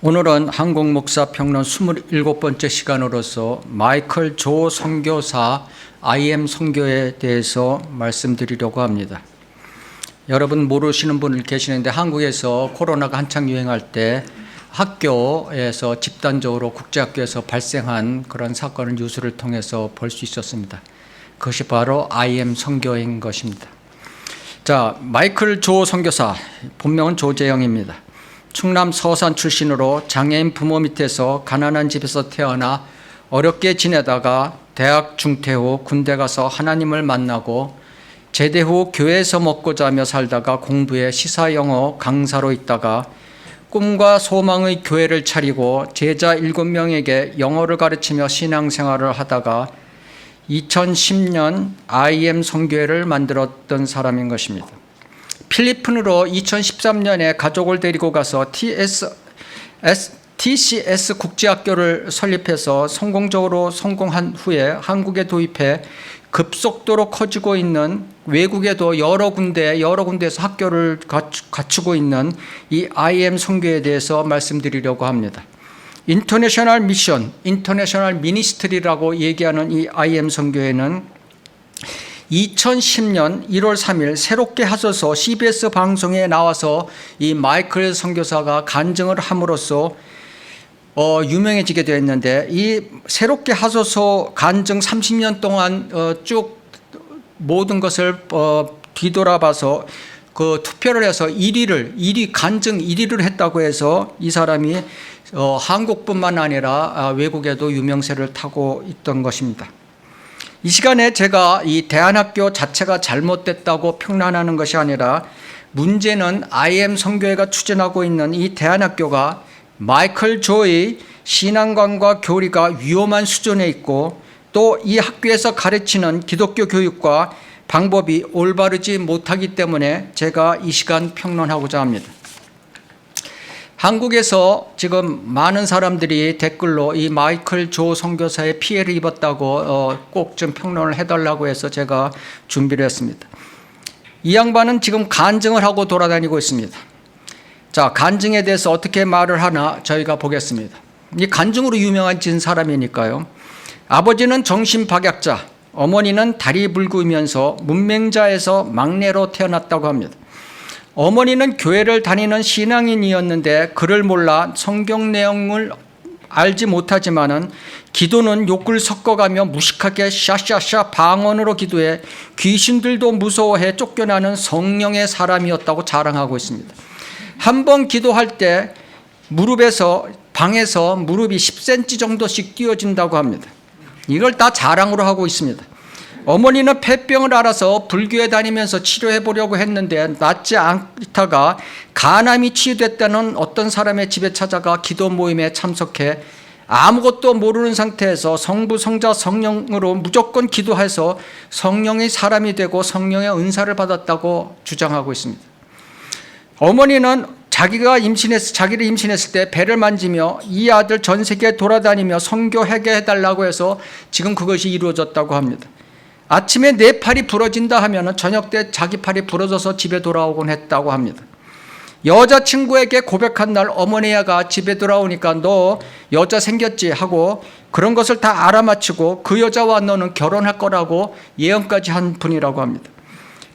오늘은 한국목사평론 27번째 시간으로서 마이클 조 선교사 IM 선교에 대해서 말씀드리려고 합니다. 여러분 모르시는 분들 계시는데 한국에서 코로나가 한창 유행할 때 학교에서 집단적으로 국제학교에서 발생한 그런 사건을 뉴스를 통해서 볼 수 있었습니다. 그것이 바로 IM 선교인 것입니다. 자, 마이클 조 선교사, 본명은 조재영입니다. 충남 서산 출신으로 장애인 부모 밑에서 가난한 집에서 태어나 어렵게 지내다가 대학 중퇴 후 군대 가서 하나님을 만나고 제대 후 교회에서 먹고 자며 살다가 공부에 시사 영어 강사로 있다가 꿈과 소망의 교회를 차리고 제자 7명에게 영어를 가르치며 신앙생활을 하다가 2010년 IM 선교회를 만들었던 사람인 것입니다. 필리핀으로 2013년에 가족을 데리고 가서 TCS 국제학교를 설립해서 성공한 후에 한국에 도입해 급속도로 커지고 있는 외국에도 여러 군데에서 학교를 갖추고 있는 이 IM 선교에 대해서 말씀드리려고 합니다. 인터내셔널 미션, 인터내셔널 미니스트리라고 얘기하는 이 IM 선교회는 2010년 1월 3일 새롭게 하소서 CBS 방송에 나와서 이 마이클 선교사가 간증을 함으로써 유명해지게 되었는데, 이 새롭게 하소서 간증 30년 동안 쭉 모든 것을 뒤돌아봐서 그 투표를 해서 간증 1위를 했다고 해서 이 사람이 한국뿐만 아니라 외국에도 유명세를 타고 있던 것입니다. 이 시간에 제가 이 대안학교 자체가 잘못됐다고 평론하는 것이 아니라, 문제는 IM 선교회가 추진하고 있는 이 대안학교가 마이클 조의 신앙관과 교리가 위험한 수준에 있고, 또 이 학교에서 가르치는 기독교 교육과 방법이 올바르지 못하기 때문에 제가 이 시간 평론하고자 합니다. 한국에서 지금 많은 사람들이 댓글로 이 마이클 조 선교사의 피해를 입었다고 꼭 좀 평론을 해달라고 해서 제가 준비를 했습니다. 이 양반은 지금 간증을 하고 돌아다니고 있습니다. 자, 간증에 대해서 어떻게 말을 하나 저희가 보겠습니다. 이 간증으로 유명해진 사람이니까요. 아버지는 정신박약자, 어머니는 다리 불구이면서 문맹자에서 막내로 태어났다고 합니다. 어머니는 교회를 다니는 신앙인이었는데 글을 몰라 성경 내용을 알지 못하지만은 기도는 욕을 섞어가며 무식하게 샤샤샤 방언으로 기도해 귀신들도 무서워해 쫓겨나는 성령의 사람이었다고 자랑하고 있습니다. 한 번 기도할 때 방에서 무릎이 10cm 정도씩 띄어진다고 합니다. 이걸 다 자랑으로 하고 있습니다. 어머니는 폐병을 앓아서 불교에 다니면서 치료해 보려고 했는데 낫지 않다가 간암이 치유됐다는 어떤 사람의 집에 찾아가 기도 모임에 참석해 아무것도 모르는 상태에서 성부, 성자, 성령으로 무조건 기도해서 성령의 사람이 되고 성령의 은사를 받았다고 주장하고 있습니다. 어머니는 자기를 임신했을 때 배를 만지며 이 아들 전 세계에 돌아다니며 선교하게 해달라고 해서 지금 그것이 이루어졌다고 합니다. 아침에 내 팔이 부러진다 하면 저녁 때 자기 팔이 부러져서 집에 돌아오곤 했다고 합니다. 여자친구에게 고백한 날 어머니가 집에 돌아오니까 너 여자 생겼지 하고 그런 것을 다 알아맞히고 그 여자와 너는 결혼할 거라고 예언까지 한 분이라고 합니다.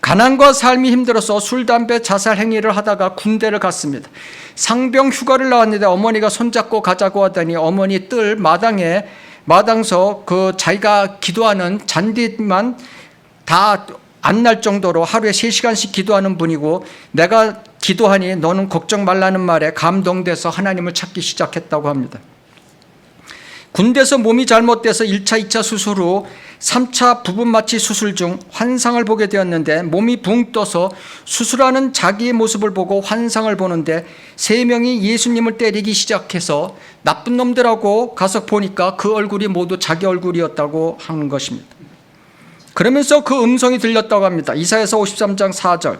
가난과 삶이 힘들어서 술, 담배, 자살 행위를 하다가 군대를 갔습니다. 상병 휴가를 나왔는데 어머니가 손잡고 가자고 하더니 어머니 뜰 마당서 자기가 기도하는 잔디만 다 안 날 정도로 하루에 3시간씩 기도하는 분이고, 내가 기도하니 너는 걱정 말라는 말에 감동돼서 하나님을 찾기 시작했다고 합니다. 군대에서 몸이 잘못돼서 1차, 2차 수술 후 3차 부분마취 수술 중 환상을 보게 되었는데, 몸이 붕 떠서 수술하는 자기의 모습을 보고 환상을 보는데 3명이 예수님을 때리기 시작해서 나쁜 놈들하고 가서 보니까 그 얼굴이 모두 자기 얼굴이었다고 하는 것입니다. 그러면서 그 음성이 들렸다고 합니다. 이사야서 53장 4절.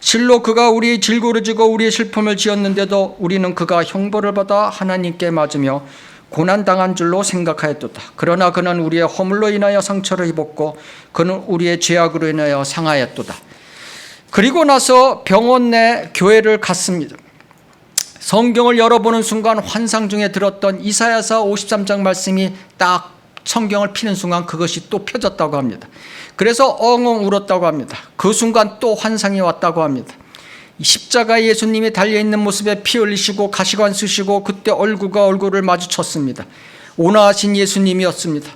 실로 그가 우리의 질고를 지고 우리의 슬픔을 지었는데도 우리는 그가 형벌을 받아 하나님께 맞으며 고난당한 줄로 생각하였도다. 그러나 그는 우리의 허물로 인하여 상처를 입었고 그는 우리의 죄악으로 인하여 상하였도다. 그리고 나서 병원 내 교회를 갔습니다. 성경을 열어보는 순간 환상 중에 들었던 이사야서 53장 말씀이 딱 성경을 피는 순간 그것이 또 펴졌다고 합니다. 그래서 엉엉 울었다고 합니다. 그 순간 또 환상이 왔다고 합니다. 십자가에 예수님이 달려있는 모습에 피 흘리시고 가시관 쓰시고 그때 얼굴과 얼굴을 마주쳤습니다. 온화하신 예수님이었습니다.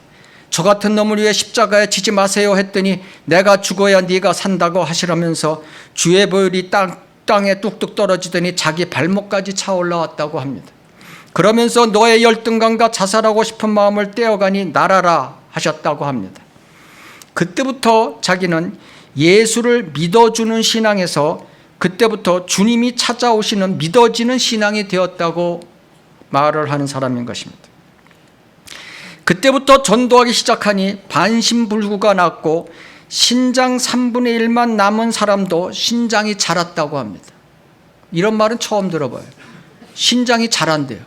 저 같은 놈을 위해 십자가에 지지 마세요 했더니 내가 죽어야 네가 산다고 하시라면서 주의 보혈이 땅에 뚝뚝 떨어지더니 자기 발목까지 차 올라왔다고 합니다. 그러면서 너의 열등감과 자살하고 싶은 마음을 떼어가니 날아라 하셨다고 합니다. 그때부터 자기는 예수를 믿어주는 신앙에서 그때부터 주님이 찾아오시는 믿어지는 신앙이 되었다고 말을 하는 사람인 것입니다. 그때부터 전도하기 시작하니 반신불구가 났고 신장 3분의 1만 남은 사람도 신장이 자랐다고 합니다. 이런 말은 처음 들어봐요. 신장이 자란대요.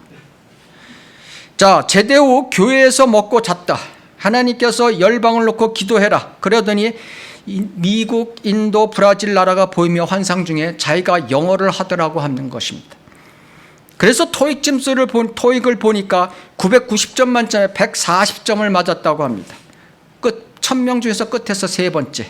자, 제대 후 교회에서 먹고 잤다. 하나님께서 열방을 놓고 기도해라. 그러더니 미국, 인도, 브라질 나라가 보이며 환상 중에 자기가 영어를 하더라고 하는 것입니다. 그래서 토익을 보니까 990점 만점에 140점을 맞았다고 합니다. 1000명 중에서 끝에서 세 번째.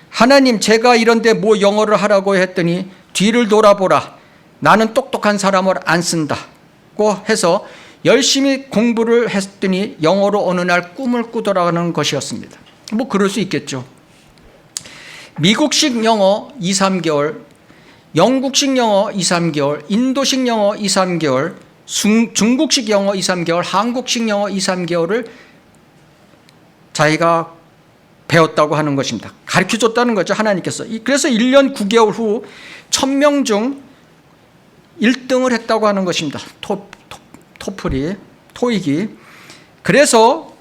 하나님, 제가 이런데 뭐 영어를 하라고 했더니 뒤를 돌아보라. 나는 똑똑한 사람을 안 쓴다고 해서 열심히 공부를 했더니 영어로 어느 날 꿈을 꾸더라는 것이었습니다. 뭐 그럴 수 있겠죠. 미국식 영어 2, 3개월, 영국식 영어 2, 3개월, 인도식 영어 2, 3개월, 중국식 영어 2, 3개월, 한국식 영어 2, 3개월을 자기가 배웠다고 하는 것입니다. 가르쳐줬다는 거죠, 하나님께서. 그래서 1년 9개월 후 1000명 중 1등을 했다고 하는 것입니다. 토익이. 그래서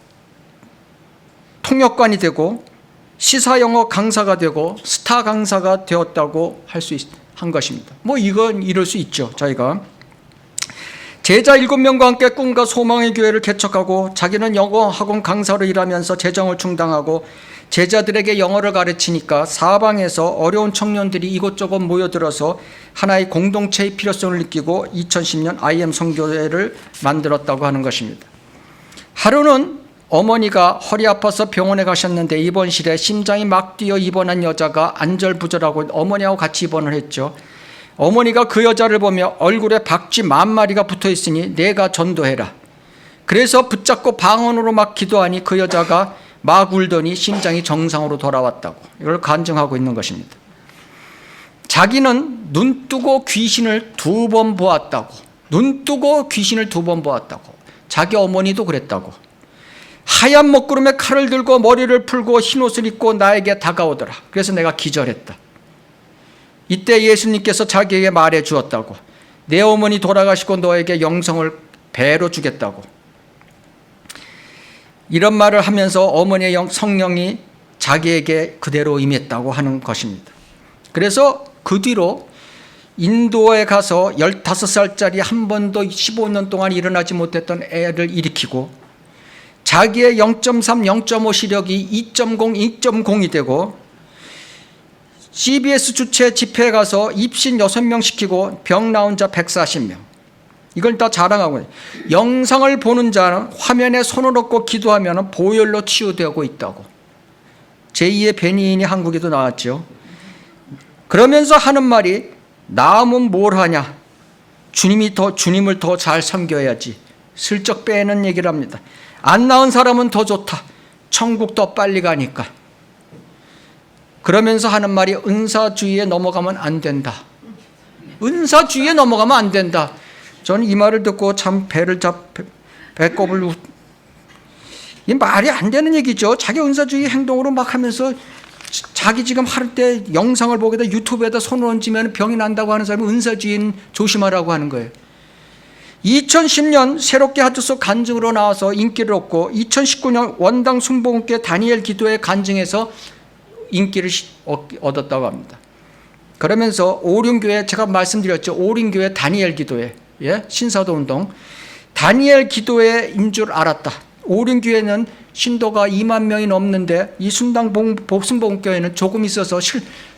통역관이 되고 시사영어 강사가 되고 스타 강사가 되었다고 한 것입니다. 뭐 이건 이럴 수 있죠. 저희가 제자 7명과 함께 꿈과 소망의 교회를 개척하고 자기는 영어 학원 강사로 일하면서 재정을 충당하고 제자들에게 영어를 가르치니까 사방에서 어려운 청년들이 이곳저곳 모여들어서 하나의 공동체의 필요성을 느끼고 2010년 IM 선교회를 만들었다고 하는 것입니다. 하루는 어머니가 허리 아파서 병원에 가셨는데 입원실에 심장이 막 뛰어 입원한 여자가 안절부절하고 어머니하고 같이 입원을 했죠. 어머니가 그 여자를 보며 얼굴에 박쥐 10,000마리가 붙어 있으니 내가 전도해라. 그래서 붙잡고 방언으로 막 기도하니 그 여자가 막 울더니 심장이 정상으로 돌아왔다고 이걸 간증하고 있는 것입니다. 자기는 눈 뜨고 귀신을 2번 보았다고. 눈 뜨고 귀신을 2번 보았다고. 자기 어머니도 그랬다고. 하얀 먹구름에 칼을 들고 머리를 풀고 흰옷을 입고 나에게 다가오더라. 그래서 내가 기절했다. 이때 예수님께서 자기에게 말해 주었다고. 내 어머니 돌아가시고 너에게 영생을 배로 주겠다고. 이런 말을 하면서 어머니의 성령이 자기에게 그대로 임했다고 하는 것입니다. 그래서 그 뒤로 인도에 가서 15살짜리 한 번도 15년 동안 일어나지 못했던 애를 일으키고 자기의 0.3, 0.5 시력이 2.0, 2.0이 되고 CBS 주최 집회에 가서 입신 6명 시키고 병 나온 자 140명. 이걸 다 자랑하고 있어요. 영상을 보는 자는 화면에 손을 얹고 기도하면 보혈로 치유되고 있다고. 제2의 베니인이 한국에도 나왔죠. 그러면서 하는 말이 나음은 뭘 하냐. 주님을 더 잘 섬겨야지. 슬쩍 빼는 얘기를 합니다. 안 나은 사람은 더 좋다. 천국 더 빨리 가니까. 그러면서 하는 말이 은사주의에 넘어가면 안 된다. 은사주의에 넘어가면 안 된다. 저는 이 말을 듣고 참 배꼽을 이 말이 안 되는 얘기죠. 자기 은사주의 행동으로 막 하면서 자기 지금 할 때 영상을 보게다 유튜브에다 손을 얹으면 병이 난다고 하는 사람은 은사주의는 조심하라고 하는 거예요. 2010년 새롭게 하드소 간증으로 나와서 인기를 얻고 2019년 원당 순복음교회 다니엘 기도회 간증에서 인기를 얻었다고 합니다. 그러면서 오륜교회 제가 말씀드렸죠. 오륜교회 다니엘 기도회, 예? 신사도 운동 다니엘 기도회인 줄 알았다. 오륜교회는 신도가 2만 명이 넘는데 이 순복음교회는 조금 있어서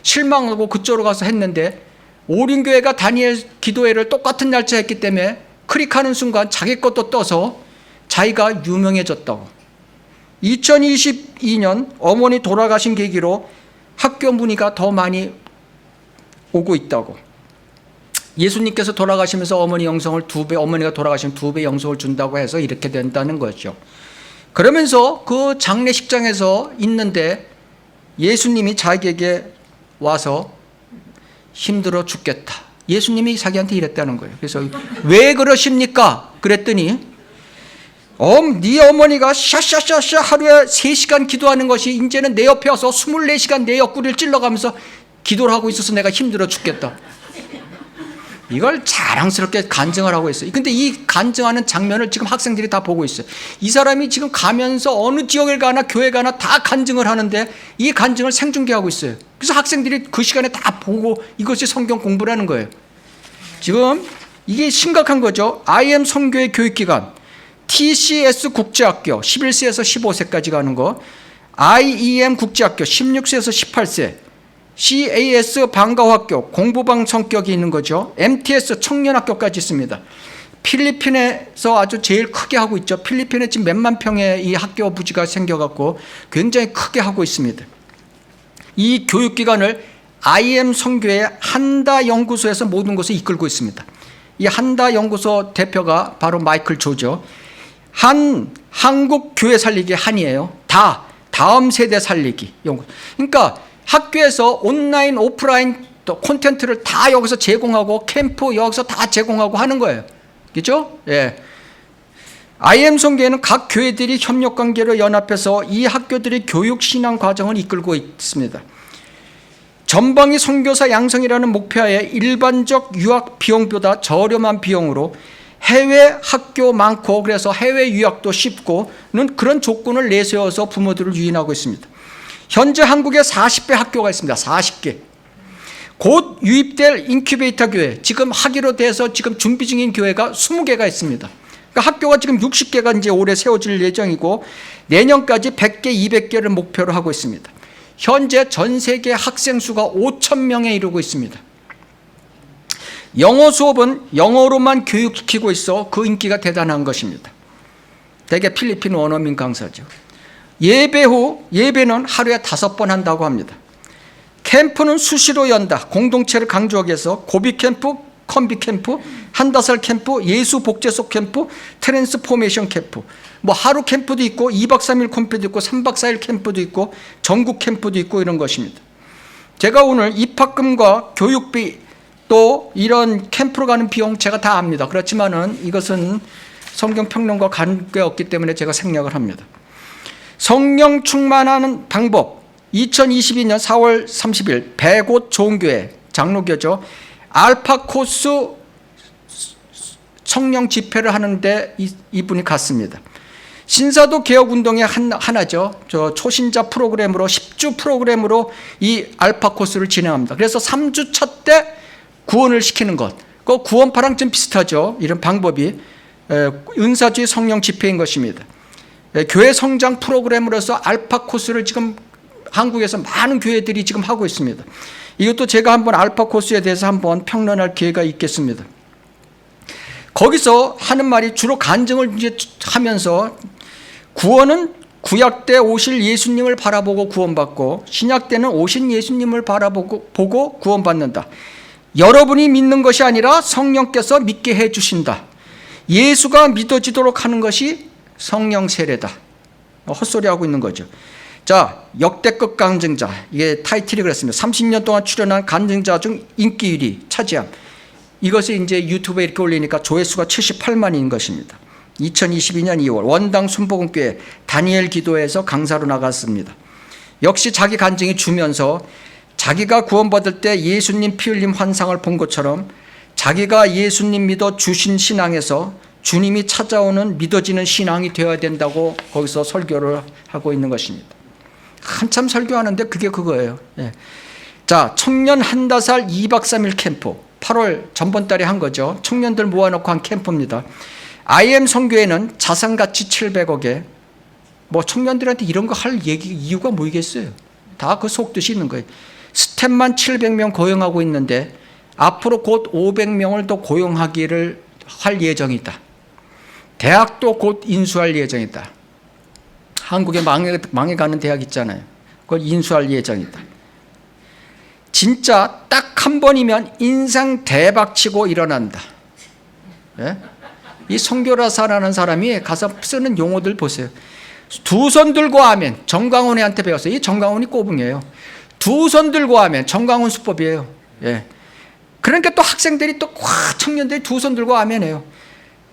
실망하고 그쪽으로 가서 했는데 오륜교회가 다니엘 기도회를 똑같은 날짜 했기 때문에 클릭하는 순간 자기 것도 떠서 자기가 유명해졌다고. 2022년 어머니 돌아가신 계기로 학교 문의가 더 많이 오고 있다고. 예수님께서 돌아가시면서 어머니 영성을 2배, 어머니가 돌아가시면 2배 영성을 준다고 해서 이렇게 된다는 거죠. 그러면서 그 장례식장에서 있는데 예수님이 자기에게 와서 힘들어 죽겠다. 예수님이 자기한테 이랬다는 거예요. 그래서 왜 그러십니까? 그랬더니 네 어머니가 샤샤샤샤 하루에 3시간 기도하는 것이 이제는 내 옆에 와서 24시간 내 옆구리를 찔러가면서 기도를 하고 있어서 내가 힘들어 죽겠다. 이걸 자랑스럽게 간증을 하고 있어요. 근데 이 간증하는 장면을 지금 학생들이 다 보고 있어요. 이 사람이 지금 가면서 어느 지역에 가나 교회 가나 다 간증을 하는데 이 간증을 생중계하고 있어요. 그래서 학생들이 그 시간에 다 보고 이것이 성경 공부라는 거예요. 지금 이게 심각한 거죠. IM 선교회 교육기관, TCS 국제학교 11세에서 15세까지 가는 거, IEM 국제학교 16세에서 18세, CAS 방과후학교 공부방 성격이 있는 거죠. MTS 청년학교까지 있습니다. 필리핀에서 아주 제일 크게 하고 있죠. 필리핀에 지금 몇만 평의 이 학교 부지가 생겨갖고 굉장히 크게 하고 있습니다. 이 교육기관을 IM 선교회 한다 연구소에서 모든 것을 이끌고 있습니다. 이 한다 연구소 대표가 바로 마이클 조죠. 한국 교회 살리기 한이에요. 다음 세대 살리기 연구. 그러니까 학교에서 온라인, 오프라인 또 콘텐츠를 다 여기서 제공하고 캠프 여기서 다 제공하고 하는 거예요. 그죠? 예. IM 선교회는 각 교회들이 협력 관계로 연합해서 이 학교들이 교육 신앙 과정을 이끌고 있습니다. 전방위 선교사 양성이라는 목표하에 일반적 유학 비용보다 저렴한 비용으로 해외 학교 많고 그래서 해외 유학도 쉽고는 그런 조건을 내세워서 부모들을 유인하고 있습니다. 현재 한국에 40개 학교가 있습니다. 40개. 곧 유입될 인큐베이터 교회, 지금 하기로 돼서 지금 준비 중인 교회가 20개가 있습니다. 그러니까 학교가 지금 60개가 이제 올해 세워질 예정이고 내년까지 100개, 200개를 목표로 하고 있습니다. 현재 전 세계 학생 수가 5,000명에 이르고 있습니다. 영어 수업은 영어로만 교육시키고 있어 그 인기가 대단한 것입니다. 대개 필리핀 원어민 강사죠. 예배는 하루에 5번 한다고 합니다. 캠프는 수시로 연다. 공동체를 강조하기 위해서 고비 캠프, 컨비 캠프, 한다살 캠프, 예수 복제속 캠프, 트랜스포메이션 캠프. 뭐 하루 캠프도 있고 2박 3일 캠프도 있고 3박 4일 캠프도 있고 전국 캠프도 있고 이런 것입니다. 제가 오늘 입학금과 교육비 또 이런 캠프로 가는 비용 제가 다 압니다. 그렇지만은 이것은 성경평론과 관계없기 때문에 제가 생략을 합니다. 성령 충만하는 방법 2022년 4월 30일 백옷 좋은교회 장로교죠. 알파코스 성령 집회를 하는데 이분이 갔습니다. 신사도 개혁운동의 하나죠. 저 초신자 프로그램으로 10주 프로그램으로 이 알파코스를 진행합니다. 그래서 3주차 때 구원을 시키는 것, 그 구원파랑 좀 비슷하죠. 이런 방법이 은사주의 성령 집회인 것입니다. 교회 성장 프로그램으로서 알파코스를 지금 한국에서 많은 교회들이 지금 하고 있습니다. 이것도 제가 한번 알파코스에 대해서 한번 평론할 기회가 있겠습니다. 거기서 하는 말이 주로 간증을 이제 하면서 구원은 구약 때 오실 예수님을 바라보고 구원받고 신약 때는 오신 예수님을 바라보고 구원받는다. 여러분이 믿는 것이 아니라 성령께서 믿게 해주신다. 예수가 믿어지도록 하는 것이 성령 세례다. 헛소리하고 있는 거죠. 자, 역대급 간증자. 이게 타이틀이 그렇습니다. 30년 동안 출연한 간증자 중 인기 1위 차지함. 이것을 이제 유튜브에 이렇게 올리니까 조회수가 78만인 것입니다. 2022년 2월 원당 순복음교회 다니엘 기도회에서 강사로 나갔습니다. 역시 자기 간증이 주면서 자기가 구원받을 때 예수님 피 흘림 환상을 본 것처럼 자기가 예수님 믿어 주신 신앙에서 주님이 찾아오는 믿어지는 신앙이 되어야 된다고 거기서 설교를 하고 있는 것입니다. 한참 설교하는데 그게 그거예요. 예. 자, 청년 한다살 2박 3일 캠프 8월 전번 달에 한 거죠. 청년들 모아놓고 한 캠프입니다. IM 선교회는 자산가치 700억에 뭐 청년들한테 이런 거 할 이유가 뭐겠어요. 다 그 속뜻이 있는 거예요. 스텝만 700명 고용하고 있는데 앞으로 곧 500명을 더 고용하기를 할 예정이다. 대학도 곧 인수할 예정이다. 한국에 망해가는 대학 있잖아요. 그걸 인수할 예정이다. 진짜 딱 한 번이면 인생 대박치고 일어난다. 예? 이 성교라사라는 사람이 가서 쓰는 용어들 보세요. 두 손 들고 하면, 정강훈한테 배웠어요. 이 정강훈이 꼬붕이에요. 두 손 들고 하면 정강훈 수법이에요. 예. 그러니까 또 학생들이 또 청년들이 두 손 들고 하면 해요.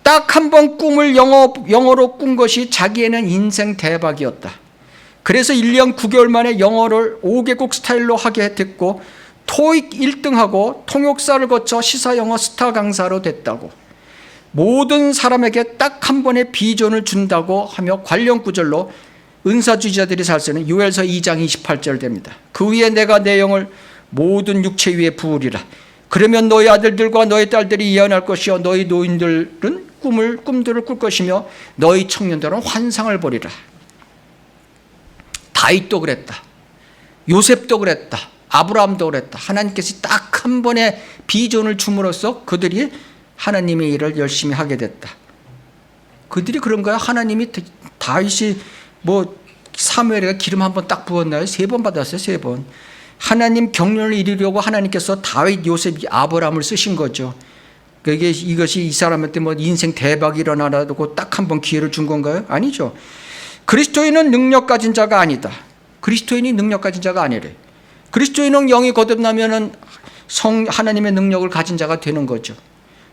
딱 한 번 꿈을 영어로 꾼 것이 자기에는 인생 대박이었다. 그래서 1년 9개월 만에 영어를 5개국 스타일로 하게 됐고 토익 1등하고 통역사를 거쳐 시사영어 스타 강사로 됐다고. 모든 사람에게 딱 한 번의 비전을 준다고 하며 관련 구절로 은사주의자들이 잘 쓰는 요엘서 2장 28절 됩니다. 그 위에 내가 내 영을 모든 육체 위에 부으리라. 그러면 너희 아들들과 너희 딸들이 예언할 것이요 너희 노인들은 꿈들을 꿀 것이며 너희 청년들은 환상을 보리라. 다윗도 그랬다. 요셉도 그랬다. 아브라함도 그랬다. 하나님께서 딱 한 번의 비전을 줌으로써 그들이 하나님의 일을 열심히 하게 됐다. 그들이 그런 거야. 하나님이 다윗이 사무엘에게 기름 한 번 딱 부었나요? 3번 받았어요. 3번. 하나님 경륜을 이루려고 하나님께서 다윗, 요셉, 아브라함을 쓰신 거죠. 이것이 이 사람한테 인생 대박이 일어나라고 딱 한 번 기회를 준 건가요? 아니죠. 그리스도인은 능력 가진 자가 아니다. 그리스도인이 능력 가진 자가 아니래. 그리스도인은 영이 거듭나면은 하나님의 능력을 가진 자가 되는 거죠.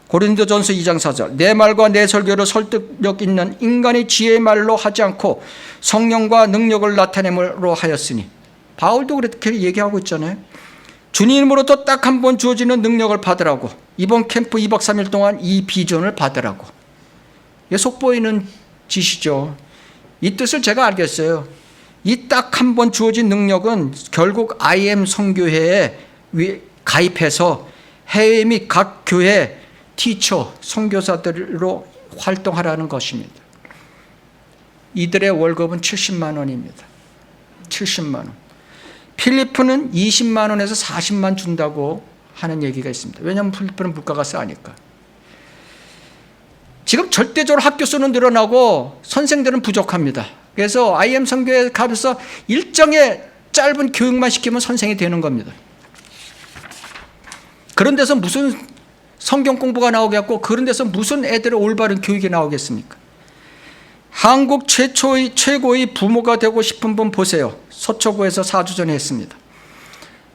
고린도전서 2장 4절 내 말과 내 설교를 설득력 있는 인간의 지혜의 말로 하지 않고 성령과 능력을 나타내므로 하였으니 바울도 그렇게 얘기하고 있잖아요. 주님으로부터 딱 한 번 주어지는 능력을 받으라고 이번 캠프 2박 3일 동안 이 비전을 받으라고. 이게 속보이는 짓이죠. 이 뜻을 제가 알겠어요. 이 딱 한 번 주어진 능력은 결국 IM 선교회에 가입해서 해외 및 각 교회 티처, 선교사들로 활동하라는 것입니다. 이들의 월급은 70만 원입니다. 70만 원. 필리핀은 20만 원에서 40만 준다고 하는 얘기가 있습니다. 왜냐하면 필리핀은 물가가 싸니까. 지금 절대적으로 학교 수는 늘어나고 선생들은 부족합니다. 그래서 IM 선교에 가서 일정의 짧은 교육만 시키면 선생이 되는 겁니다. 그런 데서 무슨 성경 공부가 나오겠고 그런 데서 무슨 애들의 올바른 교육이 나오겠습니까? 한국 최고의 부모가 되고 싶은 분 보세요. 서초구에서 4주 전에 했습니다.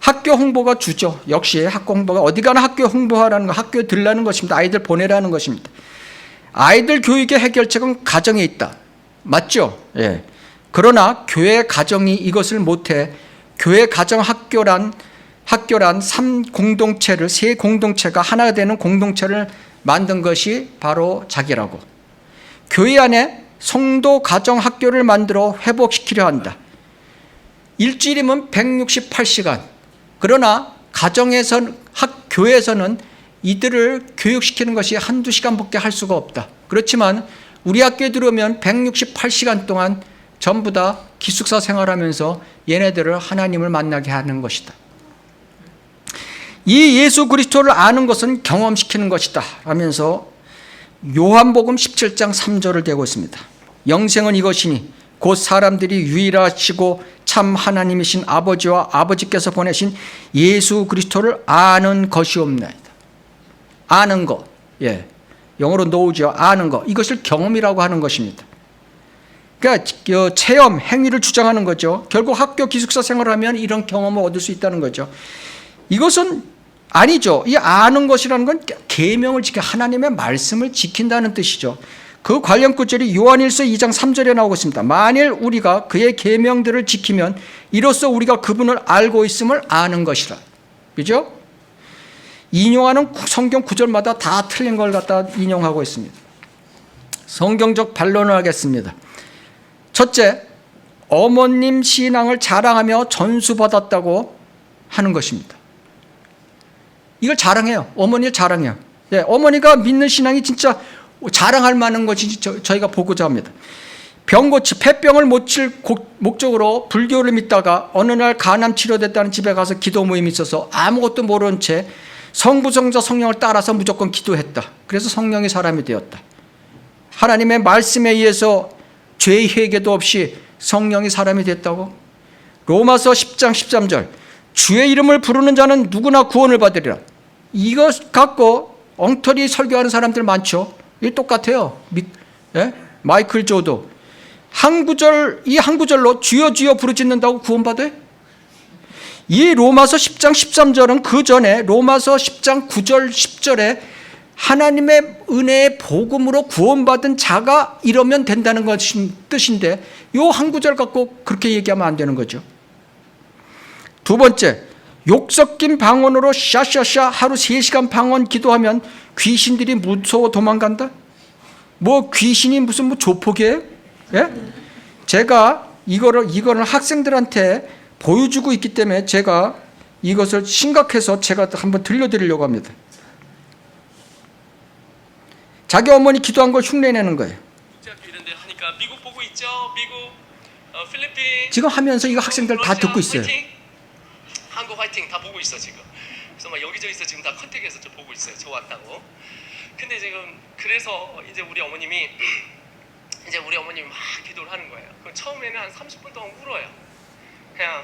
학교 홍보가 주죠. 역시 학교 홍보가 어디 가나 학교 홍보하라는 거, 학교에 들라는 것입니다. 아이들 보내라는 것입니다. 아이들 교육의 해결책은 가정에 있다. 맞죠? 예. 그러나 교회 가정이 이것을 못해 교회 가정 학교란 3공동체를 세 공동체가 하나 되는 공동체를 만든 것이 바로 자기라고. 교회 안에 성도 가정 학교를 만들어 회복시키려 한다. 일주일이면 168시간. 그러나 교회에서는 이들을 교육시키는 것이 한두 시간밖에 할 수가 없다. 그렇지만 우리 학교에 들어오면 168시간 동안 전부 다 기숙사 생활하면서 얘네들을 하나님을 만나게 하는 것이다. 이 예수 그리스도를 아는 것은 경험시키는 것이다 하면서 요한복음 17장 3절을 대고 있습니다. 영생은 이것이니 곧 사람들이 유일하시고 참 하나님이신 아버지와 아버지께서 보내신 예수 그리스도를 아는 것이옵나이다. 아는 것. 예. 영어로 know죠. 아는 것. 이것을 경험이라고 하는 것입니다. 그러니까 체험, 행위를 주장하는 거죠. 결국 학교 기숙사 생활하면 이런 경험을 얻을 수 있다는 거죠. 이것은 아니죠. 이 아는 것이라는 건 계명을 하나님의 말씀을 지킨다는 뜻이죠. 그 관련 구절이 요한일서 2장 3절에 나오고 있습니다. 만일 우리가 그의 계명들을 지키면 이로써 우리가 그분을 알고 있음을 아는 것이라. 그죠? 인용하는 성경 구절마다 다 틀린 걸 갖다 인용하고 있습니다. 성경적 반론을 하겠습니다. 첫째, 어머님 신앙을 자랑하며 전수받았다고 하는 것입니다. 이걸 자랑해요. 어머니를 자랑해요. 예, 어머니가 믿는 신앙이 진짜 자랑할 만한 것이 저희가 보고자 합니다. 폐병을 고칠 목적으로 불교를 믿다가 어느 날 간암 치료됐다는 집에 가서 기도 모임이 있어서 아무것도 모르는 채 성부, 성자, 성령을 따라서 무조건 기도했다. 그래서 성령이 사람이 되었다. 하나님의 말씀에 의해서 죄의 회개도 없이 성령이 사람이 됐다고? 로마서 10장 13절 주의 이름을 부르는 자는 누구나 구원을 받으리라. 이거 갖고 엉터리 설교하는 사람들 많죠. 이게 똑같아요. 마이클 조도 이 한 구절로 주여 주여 부르짖는다고 구원받아요? 이 로마서 10장 13절은 그 전에 로마서 10장 9절 10절에 하나님의 은혜의 복음으로 구원받은 자가 이러면 된다는 뜻인데 이 한 구절 갖고 그렇게 얘기하면 안 되는 거죠. 두 번째, 욕 섞인 방언으로 샤샤샤 하루 3시간 방언 기도하면 귀신들이 무서워 도망간다? 뭐 귀신이 무슨 뭐 조폭이에요? 예? 제가 이거를 학생들한테 보여주고 있기 때문에 제가 이것을 심각해서 제가 한번 들려드리려고 합니다. 자기 어머니 기도한 걸 흉내내는 거예요. 이런데 하니까 미국 보고 있죠? 미국, 필리핀 지금 하면서 이거 학생들 다 듣고 있어요. 화이팅? 한국 화이팅 다 보고 있어 지금. 그래서 막 여기저기서 지금 다 컨택해서 저 보고 있어요. 저 왔다고. 근데 지금 그래서 이제 우리 어머님이 막 기도를 하는 거예요. 그럼 처음에는 한 30분 동안 울어요. 그냥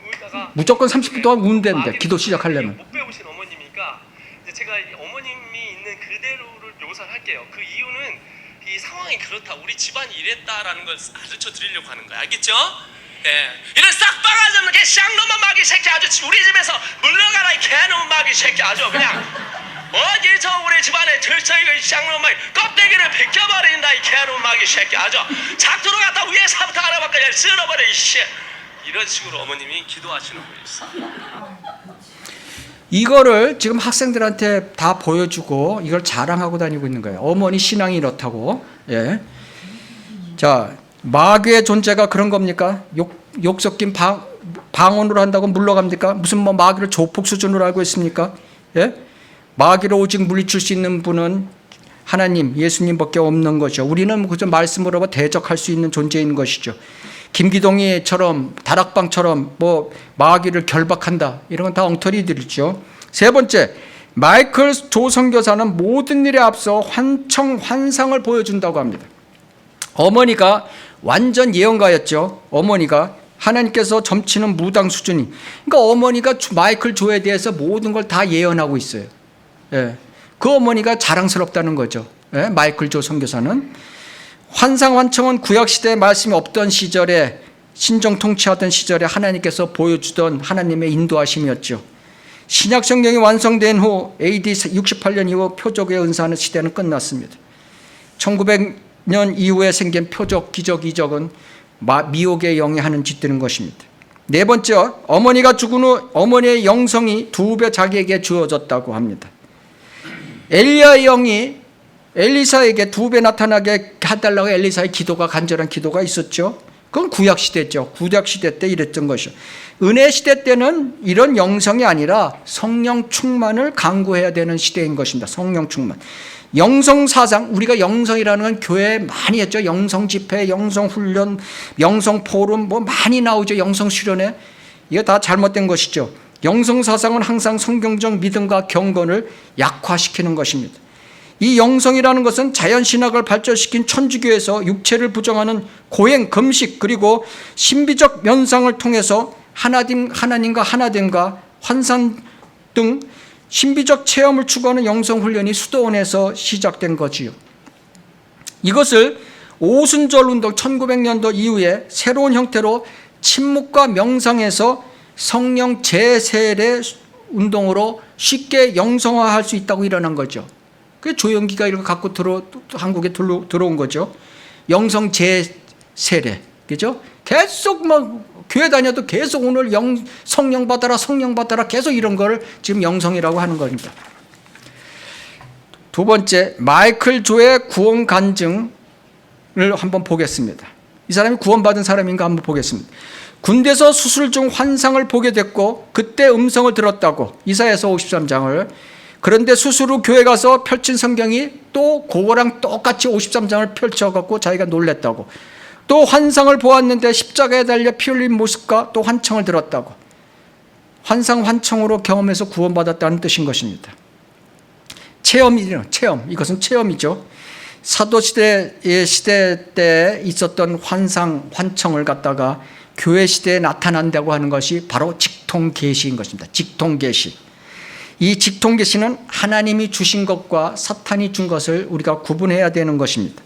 울다가 무조건 30분 동안 우는데 기도 시작하려면. 못 배우신 어머님이니까 이제 제가 어머님이 있는 그대로를 묘사를 할게요. 그 이유는 이 상황이 그렇다. 우리 집안이 이랬다라는 걸 가르쳐 드리려고 하는 거야. 알겠죠? 예. 이런 싹바가지 없는 개 쌍놈한 마귀 새끼 아주 우리 집에서 물러가라 이 개놈 마귀 새끼 아주 그냥 어디서 우리 집안에 들썩이고 이 쌍놈 마귀 껍데기를 벗겨버린다 이 개놈 마귀 새끼 아주 작두로 갖다 위에서부터 하나밖에 쓸어버려 이씨 이런 식으로 어머님이 기도하시는 거였어요. 이거를 지금 학생들한테 다 보여주고 이걸 자랑하고 다니고 있는 거예요. 어머니 신앙이 이렇다고. 예. 자, 마귀의 존재가 그런 겁니까? 욕 섞인 방언으로 한다고 물러갑니까? 무슨 뭐 마귀를 조폭 수준으로 알고 있습니까? 예? 마귀를 오직 물리칠 수 있는 분은 하나님, 예수님밖에 없는 거죠. 우리는 그저 말씀으로 대적할 수 있는 존재인 것이죠. 김기동이처럼 다락방처럼 뭐 마귀를 결박한다 이런 건 다 엉터리들이죠. 세 번째, 마이클 조 선교사는 모든 일에 앞서 환상을 보여준다고 합니다. 어머니가 완전 예언가였죠. 어머니가 하나님께서 점치는 무당 수준이. 그러니까 어머니가 마이클 조에 대해서 모든 걸 다 예언하고 있어요. 예. 그 어머니가 자랑스럽다는 거죠. 예. 마이클 조 선교사는. 환상환청은 구약시대에 말씀이 없던 시절에 신정 통치하던 시절에 하나님께서 보여주던 하나님의 인도하심이었죠. 신약 성경이 완성된 후 AD 68년 이후 표적의 은사하는 시대는 끝났습니다. 1900년 이후에 생긴 표적, 기적, 이적은 미혹의 영이 하는 짓들인 것입니다. 네 번째, 어머니가 죽은 후 어머니의 영성이 2배 자기에게 주어졌다고 합니다. 엘리야의 영이 엘리사에게 2배 나타나게 해달라고 엘리사의 기도가 간절한 기도가 있었죠. 그건 구약시대죠. 구약시대 때 이랬던 것이죠. 은혜시대 때는 이런 영성이 아니라 성령 충만을 강구해야 되는 시대인 것입니다. 성령 충만. 영성사상, 우리가 영성이라는 건 교회에 많이 했죠. 영성집회, 영성훈련, 영성포럼 뭐 많이 나오죠. 영성수련회. 이거 다 잘못된 것이죠. 영성사상은 항상 성경적 믿음과 경건을 약화시키는 것입니다. 이 영성이라는 것은 자연신학을 발전시킨 천주교에서 육체를 부정하는 고행, 금식 그리고 신비적 면상을 통해서 하나님과 하나됨과 환상 등 신비적 체험을 추구하는 영성훈련이 수도원에서 시작된 거지요. 이것을 오순절 운동 1900년도 이후에 새로운 형태로 침묵과 명상에서 성령 재세례 운동으로 쉽게 영성화할 수 있다고 일어난 거죠. 그 조영기가 이걸 갖고 한국에 들어온 거죠. 영성 재세례, 그죠? 계속 막 교회 다녀도 계속 오늘 성령 받아라, 성령 받아라 계속 이런 걸 지금 영성이라고 하는 겁니다. 두 번째, 마이클 조의 구원 간증을 한번 보겠습니다. 이 사람이 구원받은 사람인가 한번 보겠습니다. 군대에서 수술 중 환상을 보게 됐고 그때 음성을 들었다고 이사야서 53장을. 그런데 수술 후 교회 가서 펼친 성경이 또 그거랑 똑같이 53장을 펼쳐갖고 자기가 놀랬다고. 또 환상을 보았는데 십자가에 달려 피 흘린 모습과 또 환청을 들었다고. 환상 환청으로 경험해서 구원받았다는 뜻인 것입니다. 체험이죠. 체험. 이것은 체험이죠. 사도시대의 시대 때 있었던 환상 환청을 갖다가 교회 시대에 나타난다고 하는 것이 바로 직통계시인 것입니다. 직통계시. 이 직통계시는 하나님이 주신 것과 사탄이 준 것을 우리가 구분해야 되는 것입니다.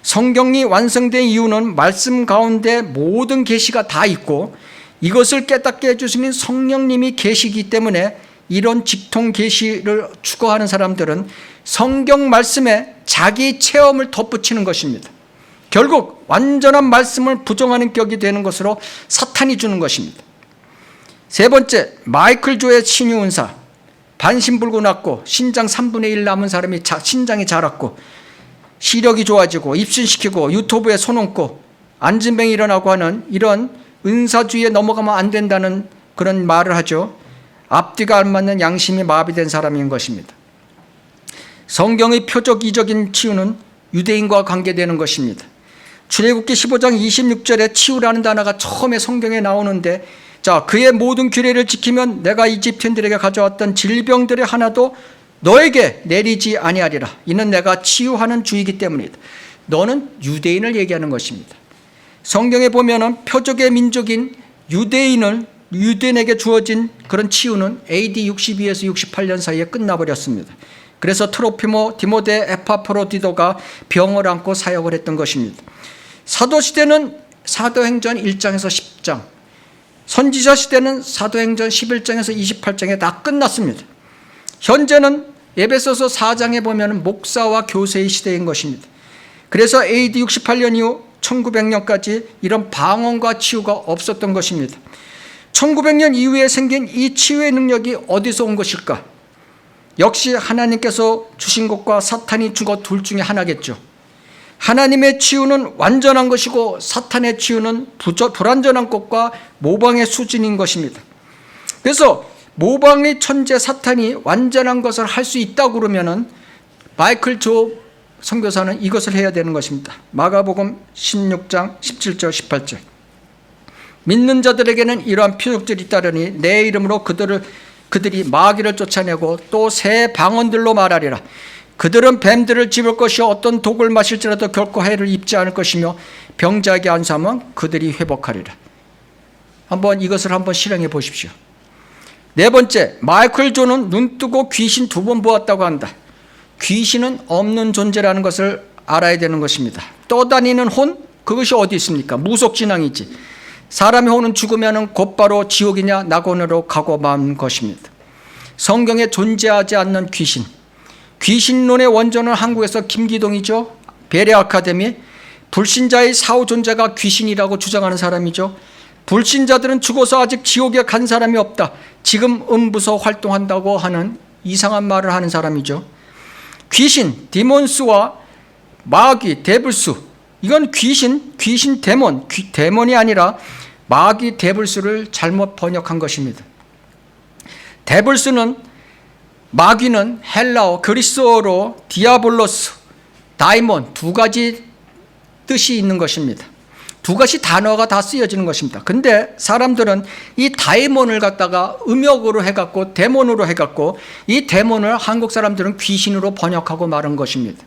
성경이 완성된 이유는 말씀 가운데 모든 계시가 다 있고 이것을 깨닫게 해주시는 성령님이 계시기 때문에 이런 직통계시를 추구하는 사람들은 성경 말씀에 자기 체험을 덧붙이는 것입니다. 결국 완전한 말씀을 부정하는 격이 되는 것으로 사탄이 주는 것입니다. 세 번째, 마이클 조의 신유은사. 반신불구 났고 신장 3분의 1 남은 사람이 신장이 자랐고 시력이 좋아지고 입신시키고 유튜브에 손 얹고 안진뱅이 일어나고 하는 이런 은사주의에 넘어가면 안 된다는 그런 말을 하죠. 앞뒤가 안 맞는 양심이 마비된 사람인 것입니다. 성경의 표적이적인 치유는 유대인과 관계되는 것입니다. 출애굽기 15장 26절에 치유라는 단어가 처음에 성경에 나오는데, 자, 그의 모든 규례를 지키면 내가 이집트인들에게 가져왔던 질병들의 하나도 너에게 내리지 아니하리라. 이는 내가 치유하는 주이기 때문이다. 너는 유대인을 얘기하는 것입니다. 성경에 보면은 표적의 민족인 유대인에게 주어진 그런 치유는 AD 62에서 68년 사이에 끝나버렸습니다. 그래서 트로피모, 디모데, 에파프로디도가 병을 안고 사역을 했던 것입니다. 사도시대는 사도행전 1장에서 10장, 선지자 시대는 사도행전 11장에서 28장에 다 끝났습니다. 현재는 에베소서 4장에 보면 목사와 교세의 시대인 것입니다. 그래서 AD 68년 이후 1900년까지 이런 방언과 치유가 없었던 것입니다. 1900년 이후에 생긴 이 치유의 능력이 어디서 온 것일까? 역시 하나님께서 주신 것과 사탄이 준 것 둘 중에 하나겠죠. 하나님의 치유는 완전한 것이고 사탄의 치유는 불완전한 것과 모방의 수준인 것입니다. 그래서 모방의 천재 사탄이 완전한 것을 할 수 있다고 그러면은 마이클 조 선교사는 이것을 해야 되는 것입니다. 마가복음 16장 17절 18절. 믿는 자들에게는 이러한 표적들이 있다더니 내 이름으로 그들이 마귀를 쫓아내고 또 새 방언들로 말하리라. 그들은 뱀들을 집을 것이요 어떤 독을 마실지라도 결코 해를 입지 않을 것이며 병자에게 안수하면 그들이 회복하리라. 이것을 한번 실행해 보십시오. 네 번째, 마이클 조는 눈뜨고 귀신 2번 보았다고 한다. 귀신은 없는 존재라는 것을 알아야 되는 것입니다. 떠다니는 혼? 그것이 어디 있습니까? 무속진앙이지. 사람의 혼은 죽으면 곧바로 지옥이냐 낙원으로 가고 만 것입니다. 성경에 존재하지 않는 귀신. 귀신론의 원조는 한국에서 김기동이죠. 베레 아카데미. 불신자의 사후 존재가 귀신이라고 주장하는 사람이죠. 불신자들은 죽어서 아직 지옥에 간 사람이 없다. 지금 음부서 활동한다고 하는 이상한 말을 하는 사람이죠. 귀신, 디몬스와 마귀, 데블스. 이건 귀신 데몬, 데몬이 아니라 마귀 데블스를 잘못 번역한 것입니다. 데블스는 마귀는 헬라어, 그리스어로 디아볼로스, 다이몬 두 가지 뜻이 있는 것입니다. 두 가지 단어가 다 쓰여지는 것입니다. 근데 사람들은 이 다이몬을 갖다가 음역으로 해갖고 데몬으로 해갖고 이 데몬을 한국 사람들은 귀신으로 번역하고 말한 것입니다.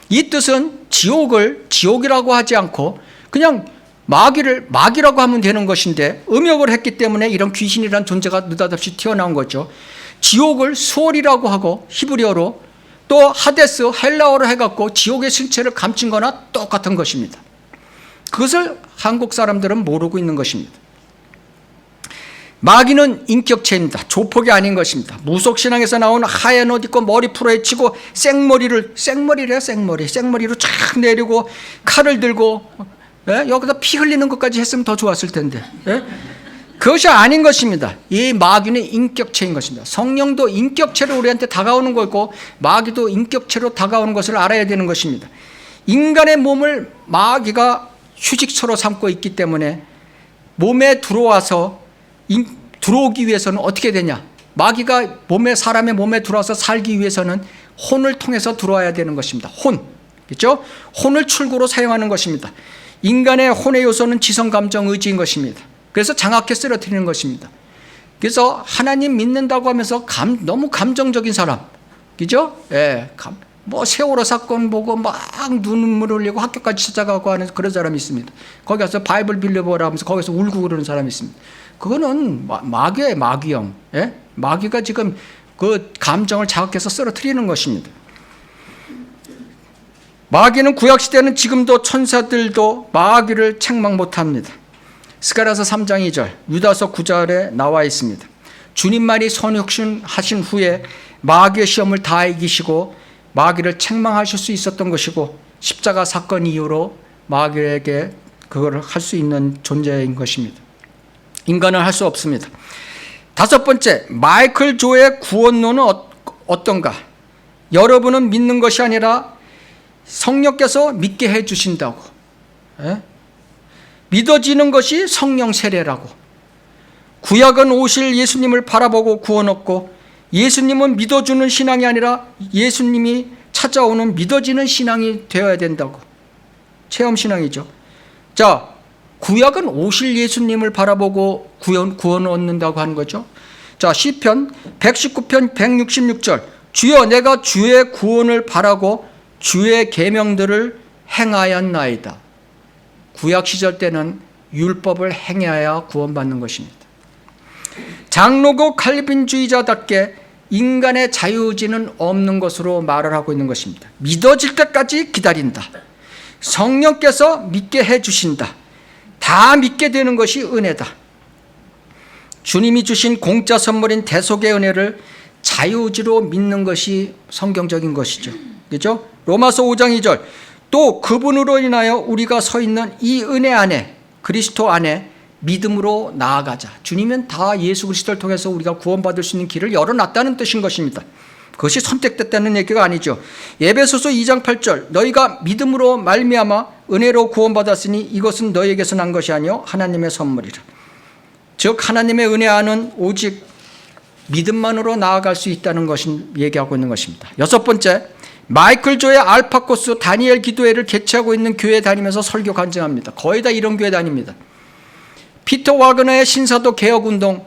이 뜻은 지옥이라고 하지 않고 그냥 마귀라고 하면 되는 것인데 음역을 했기 때문에 이런 귀신이라는 존재가 느닷없이 튀어나온 거죠. 지옥을 수월이라고 하고 히브리어로 또 하데스 헬라어로 해갖고 지옥의 실체를 감춘 거나 똑같은 것입니다. 그것을 한국 사람들은 모르고 있는 것입니다. 마귀는 인격체입니다. 조폭이 아닌 것입니다. 무속신앙에서 나온 하얀 옷 입고 머리 풀어헤치고 생머리로 쫙 내리고 칼을 들고 여기다 피 흘리는 것까지 했으면 더 좋았을 텐데 그것이 아닌 것입니다. 이 마귀는 인격체인 것입니다. 성령도 인격체로 우리한테 다가오는 거고 마귀도 인격체로 다가오는 것을 알아야 되는 것입니다. 인간의 몸을 마귀가 휴식처로 삼고 있기 때문에 몸에 들어오기 위해서는 어떻게 되냐? 마귀가 사람의 몸에 들어와서 살기 위해서는 혼을 통해서 들어와야 되는 것입니다. 그렇죠? 혼을 출구로 사용하는 것입니다. 인간의 혼의 요소는 지성, 감정, 의지인 것입니다. 그래서 장악해 쓰러뜨리는 것입니다. 그래서 하나님 믿는다고 하면서 너무 감정적인 사람, 그죠? 예, 뭐 세월호 사건 보고 막 눈물 흘리고 학교까지 찾아가고 하는 그런 사람이 있습니다. 거기 가서 바이블 빌려보라 하면서 거기서 울고 그러는 사람이 있습니다. 그거는 마귀예요, 마귀형. 예? 마귀가 지금 그 감정을 자극해서 쓰러뜨리는 것입니다. 마귀는 구약시대는 지금도 천사들도 마귀를 책망 못합니다. 스가랴서 3장 2절, 유다서 9절에 나와 있습니다. 주님만이 선육신하신 후에 마귀의 시험을 다 이기시고 마귀를 책망하실 수 있었던 것이고 십자가 사건 이후로 마귀에게 그걸 할 수 있는 존재인 것입니다. 인간은 할 수 없습니다. 다섯 번째, 마이클 조의 구원론은 어떤가? 여러분은 믿는 것이 아니라 성령께서 믿게 해주신다고. 예? 믿어지는 것이 성령 세례라고. 구약은 오실 예수님을 바라보고 구원 얻고, 예수님은 믿어주는 신앙이 아니라 예수님이 찾아오는 믿어지는 신앙이 되어야 된다고. 체험신앙이죠. 자, 구약은 오실 예수님을 바라보고 구원 얻는다고 하는 거죠. 자, 시편 119편 166절, 주여 내가 주의 구원을 바라고 주의 계명들을 행하였나이다. 구약 시절 때는 율법을 행해야 구원받는 것입니다. 장로교 칼빈주의자답게 인간의 자유의지는 없는 것으로 말을 하고 있는 것입니다. 믿어질 때까지 기다린다. 성령께서 믿게 해주신다. 다 믿게 되는 것이 은혜다. 주님이 주신 공짜 선물인 대속의 은혜를 자유의지로 믿는 것이 성경적인 것이죠. 그렇죠? 로마서 5장 2절, 또 그분으로 인하여 우리가 서 있는 이 은혜 안에, 그리스도 안에 믿음으로 나아가자. 주님은 다 예수 그리스도를 통해서 우리가 구원받을 수 있는 길을 열어놨다는 뜻인 것입니다. 그것이 선택됐다는 얘기가 아니죠. 에베소서 2장 8절, 너희가 믿음으로 말미암아 은혜로 구원받았으니 이것은 너희에게서 난 것이 아니요 하나님의 선물이라. 즉 하나님의 은혜 안은 오직 믿음만으로 나아갈 수 있다는 것을 얘기하고 있는 것입니다. 여섯 번째, 마이클 조의 알파코스 다니엘 기도회를 개최하고 있는 교회 다니면서 설교 간증합니다. 거의 다 이런 교회 다닙니다. 피터 와그너의 신사도 개혁운동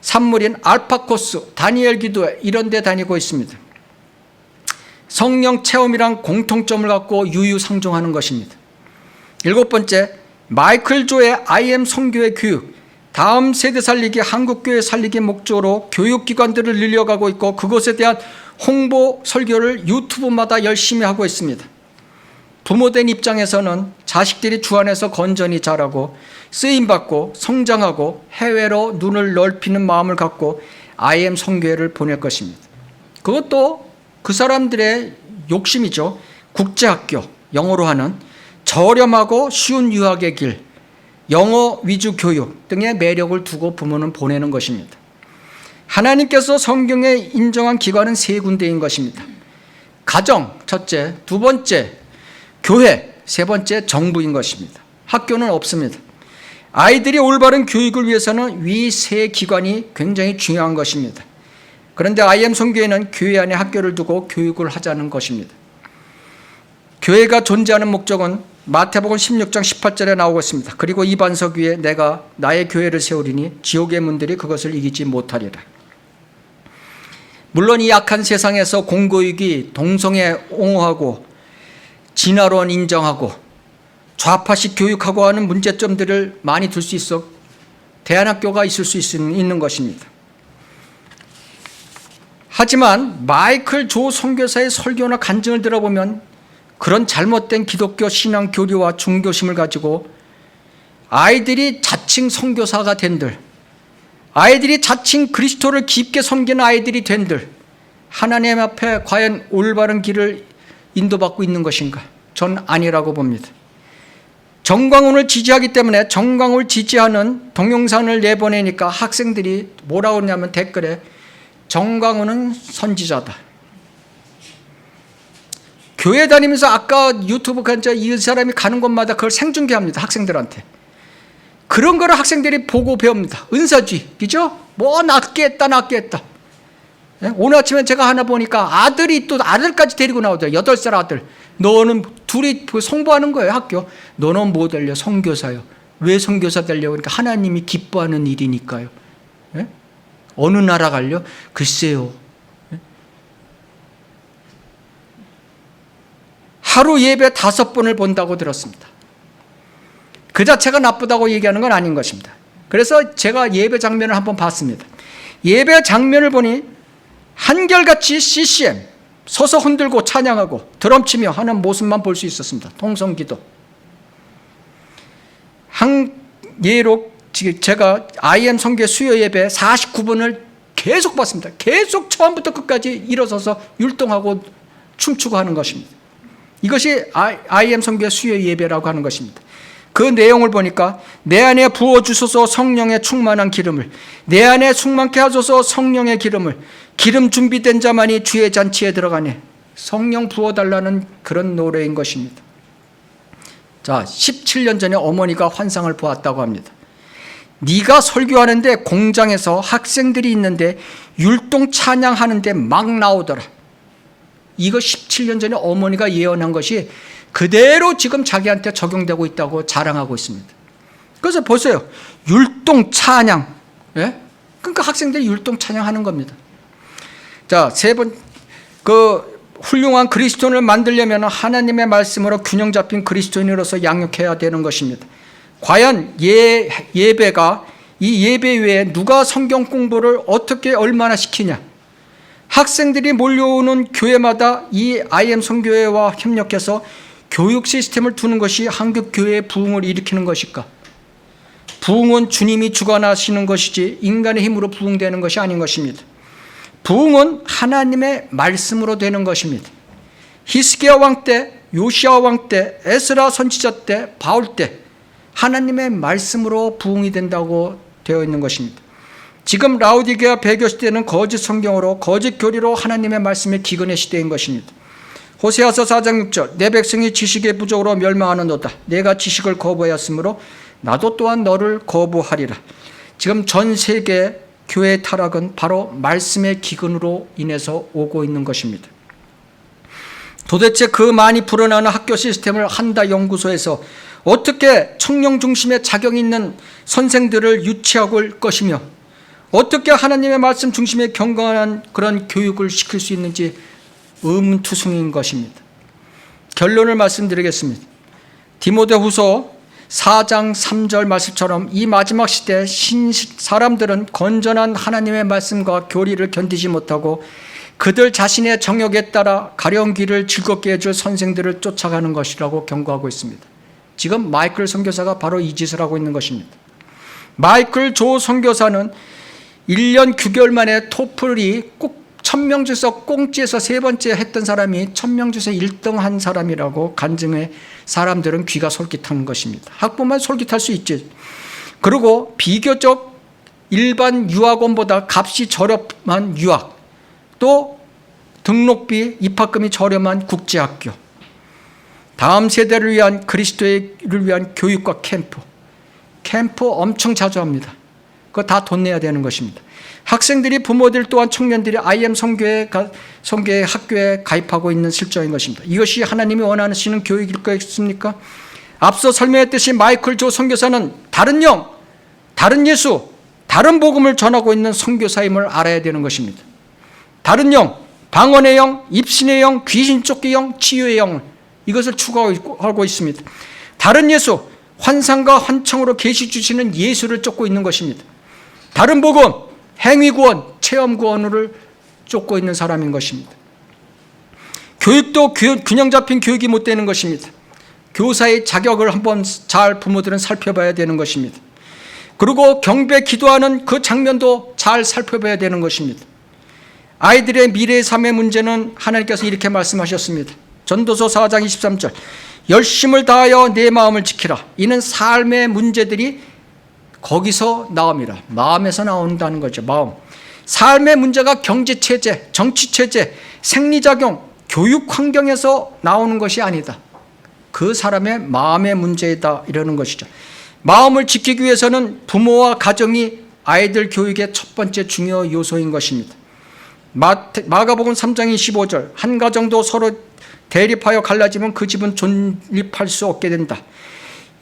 산물인 알파코스, 다니엘 기도회 이런 데 다니고 있습니다. 성령 체험이란 공통점을 갖고 유유상종하는 것입니다. 일곱 번째, 마이클 조의 IM 선교회 교육, 다음 세대 살리기, 한국교회 살리기 목적으로 교육기관들을 늘려가고 있고 그것에 대한 홍보 설교를 유튜브마다 열심히 하고 있습니다. 부모된 입장에서는 자식들이 주 안에서 건전히 자라고 쓰임받고 성장하고 해외로 눈을 넓히는 마음을 갖고 IM 선교회를 보낼 것입니다. 그것도 그 사람들의 욕심이죠. 국제학교, 영어로 하는 저렴하고 쉬운 유학의 길, 영어 위주 교육 등의 매력을 두고 부모는 보내는 것입니다. 하나님께서 성경에 인정한 기관은 세 군데인 것입니다. 가정, 첫째. 두 번째, 교회. 세 번째, 정부인 것입니다. 학교는 없습니다. 아이들이 올바른 교육을 위해서는 위 세 기관이 굉장히 중요한 것입니다. 그런데 IM 선교회는 교회 안에 학교를 두고 교육을 하자는 것입니다. 교회가 존재하는 목적은 마태복음 16장 18절에 나오고 있습니다. 그리고 이 반석 위에 내가 나의 교회를 세우리니 지옥의 문들이 그것을 이기지 못하리라. 물론 이 악한 세상에서 공고익이 동성애 옹호하고 진화론 인정하고 좌파식 교육하고 하는 문제점들을 많이 둘 수 있어 대안학교가 있을 수 있는 것입니다. 하지만 마이클 조 선교사의 설교나 간증을 들어보면 그런 잘못된 기독교 신앙 교리와 중교심을 가지고 아이들이 자칭 선교사가 된들, 아이들이 자칭 그리스도를 깊게 섬기는 아이들이 된들 하나님 앞에 과연 올바른 길을 인도받고 있는 것인가? 전 아니라고 봅니다. 정광훈을 지지하기 때문에 정광훈을 지지하는 동영상을 내보내니까 학생들이 뭐라고 하냐면 댓글에 정광훈은 선지자다. 교회 다니면서 아까 유튜브 간자 이 사람이 가는 곳마다 그걸 생중계합니다. 학생들한테. 그런 거를 학생들이 보고 배웁니다. 은사주의, 그죠? 뭐 낫게 했다. 오늘 아침에 제가 하나 보니까 아들이 또 아들까지 데리고 나오더라고요. 8살 아들. 너는 둘이 송부하는 거예요, 학교. 너는 뭐 될려? 선교사요. 왜 선교사 되려고? 그러니까 하나님이 기뻐하는 일이니까요. 예? 어느 나라 갈려? 글쎄요. 하루 예배 5번을 본다고 들었습니다. 그 자체가 나쁘다고 얘기하는 건 아닌 것입니다. 그래서 제가 예배 장면을 한번 봤습니다. 예배 장면을 보니 한결같이 CCM 서서 흔들고 찬양하고 드럼 치며 하는 모습만 볼 수 있었습니다. 통성기도. 한 예로 제가 IM 선교회 수요 예배 49분을 계속 봤습니다. 계속 처음부터 끝까지 일어서서 율동하고 춤추고 하는 것입니다. 이것이 IM 선교회 수요 예배라고 하는 것입니다. 그 내용을 보니까 내 안에 부어주소서 성령의 충만한 기름을, 내 안에 충만케 하소서 성령의 기름을, 기름 준비된 자만이 주의 잔치에 들어가네. 성령 부어달라는 그런 노래인 것입니다. 자, 17년 전에 어머니가 환상을 보았다고 합니다. 네가 설교하는데 공장에서 학생들이 있는데 율동 찬양하는데 막 나오더라. 이거 17년 전에 어머니가 예언한 것이 그대로 지금 자기한테 적용되고 있다고 자랑하고 있습니다. 그래서 보세요. 율동 찬양. 예? 그러니까 학생들이 율동 찬양하는 겁니다. 자, 세 번, 훌륭한 그리스도인을 만들려면 하나님의 말씀으로 균형 잡힌 그리스도인으로서 양육해야 되는 것입니다. 과연 예배가 이 예배 외에 누가 성경 공부를 어떻게 얼마나 시키냐? 학생들이 몰려오는 교회마다 이 IM 선교회와 협력해서 교육 시스템을 두는 것이 한국 교회의 부흥을 일으키는 것일까? 부흥은 주님이 주관하시는 것이지 인간의 힘으로 부흥되는 것이 아닌 것입니다. 부흥은 하나님의 말씀으로 되는 것입니다. 히스기야 왕 때, 요시야 왕 때, 에스라 선지자 때, 바울 때 하나님의 말씀으로 부흥이 된다고 되어 있는 것입니다. 지금 라오디게아 배교 시대는 거짓 성경으로 거짓 교리로 하나님의 말씀의 기근의 시대인 것입니다. 호세아서 4장 6절 내 백성이 지식의 부족으로 멸망하는도다. 내가 지식을 거부하였으므로 나도 또한 너를 거부하리라. 지금 전 세계 교회의 타락은 바로 말씀의 기근으로 인해서 오고 있는 것입니다. 도대체 그 많이 불어나는 학교 시스템을 한다 연구소에서 어떻게 청년 중심의 자격 있는 선생들을 유치할 것이며 어떻게 하나님의 말씀 중심의 경건한 그런 교육을 시킬 수 있는지 의문투성인 것입니다. 결론을 말씀드리겠습니다. 디모데후서 4장 3절 말씀처럼 이 마지막 시대 사람들은 건전한 하나님의 말씀과 교리를 견디지 못하고 그들 자신의 정욕에 따라 가려운 길을 즐겁게 해줄 선생들을 쫓아가는 것이라고 경고하고 있습니다. 지금 마이클 선교사가 바로 이 짓을 하고 있는 것입니다. 마이클 조 선교사는 1년 9개월 만에 토플이 꼭 1000명 중에서 꽁지에서 3번째 했던 사람이 1000명 중에서 1등 한 사람이라고 간증해 사람들은 귀가 솔깃하는 것입니다. 학부만 솔깃할 수 있지. 그리고 비교적 일반 유학원보다 값이 저렴한 유학, 또 등록비, 입학금이 저렴한 국제학교, 다음 세대를 위한 그리스도를 위한 교육과 캠프 엄청 자주 합니다. 그거 다 돈 내야 되는 것입니다. 학생들이 부모들 또한 청년들이 IM 선교회 학교에 가입하고 있는 실정인 것입니다. 이것이 하나님이 원하시는 교육일 것입니까? 앞서 설명했듯이 마이클 조 선교사는 다른 영, 다른 예수, 다른 복음을 전하고 있는 선교사임을 알아야 되는 것입니다. 다른 영, 방언의 영, 입신의 영, 귀신 쫓기 영, 치유의 영, 이것을 추구하고 있습니다. 다른 예수, 환상과 환청으로 계시 주시는 예수를 쫓고 있는 것입니다. 다른 복음, 행위구원, 체험구원을 쫓고 있는 사람인 것입니다. 교육도 균형 잡힌 교육이 못 되는 것입니다. 교사의 자격을 한번 잘 부모들은 살펴봐야 되는 것입니다. 그리고 경배 기도하는 그 장면도 잘 살펴봐야 되는 것입니다. 아이들의 미래의 삶의 문제는 하나님께서 이렇게 말씀하셨습니다. 전도서 4장 23절 열심을 다하여 내 마음을 지키라. 이는 삶의 문제들이 거기서 나옵니다. 마음에서 나온다는 거죠. 마음. 삶의 문제가 경제체제, 정치체제, 생리작용, 교육 환경에서 나오는 것이 아니다. 그 사람의 마음의 문제이다 이러는 것이죠. 마음을 지키기 위해서는 부모와 가정이 아이들 교육의 첫 번째 중요 요소인 것입니다. 마가복음 3장 25절 한 가정도 서로 대립하여 갈라지면 그 집은 존립할 수 없게 된다.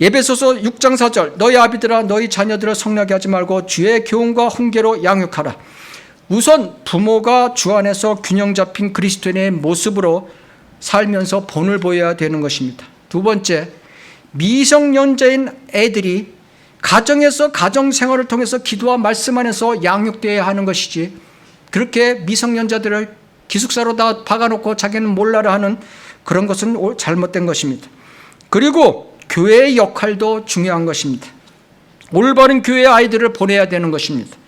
에베소서 6장 4절 너희 아비들아 너희 자녀들을 성나게 하지 말고 주의 교훈과 훈계로 양육하라. 우선 부모가 주 안에서 균형 잡힌 그리스도인의 모습으로 살면서 본을 보여야 되는 것입니다. 두 번째, 미성년자인 애들이 가정에서 가정생활을 통해서 기도와 말씀 안에서 양육되어야 하는 것이지, 그렇게 미성년자들을 기숙사로 다 박아놓고 자기는 몰라라 하는 그런 것은 잘못된 것입니다. 그리고 교회의 역할도 중요한 것입니다. 올바른 교회의 아이들을 보내야 되는 것입니다.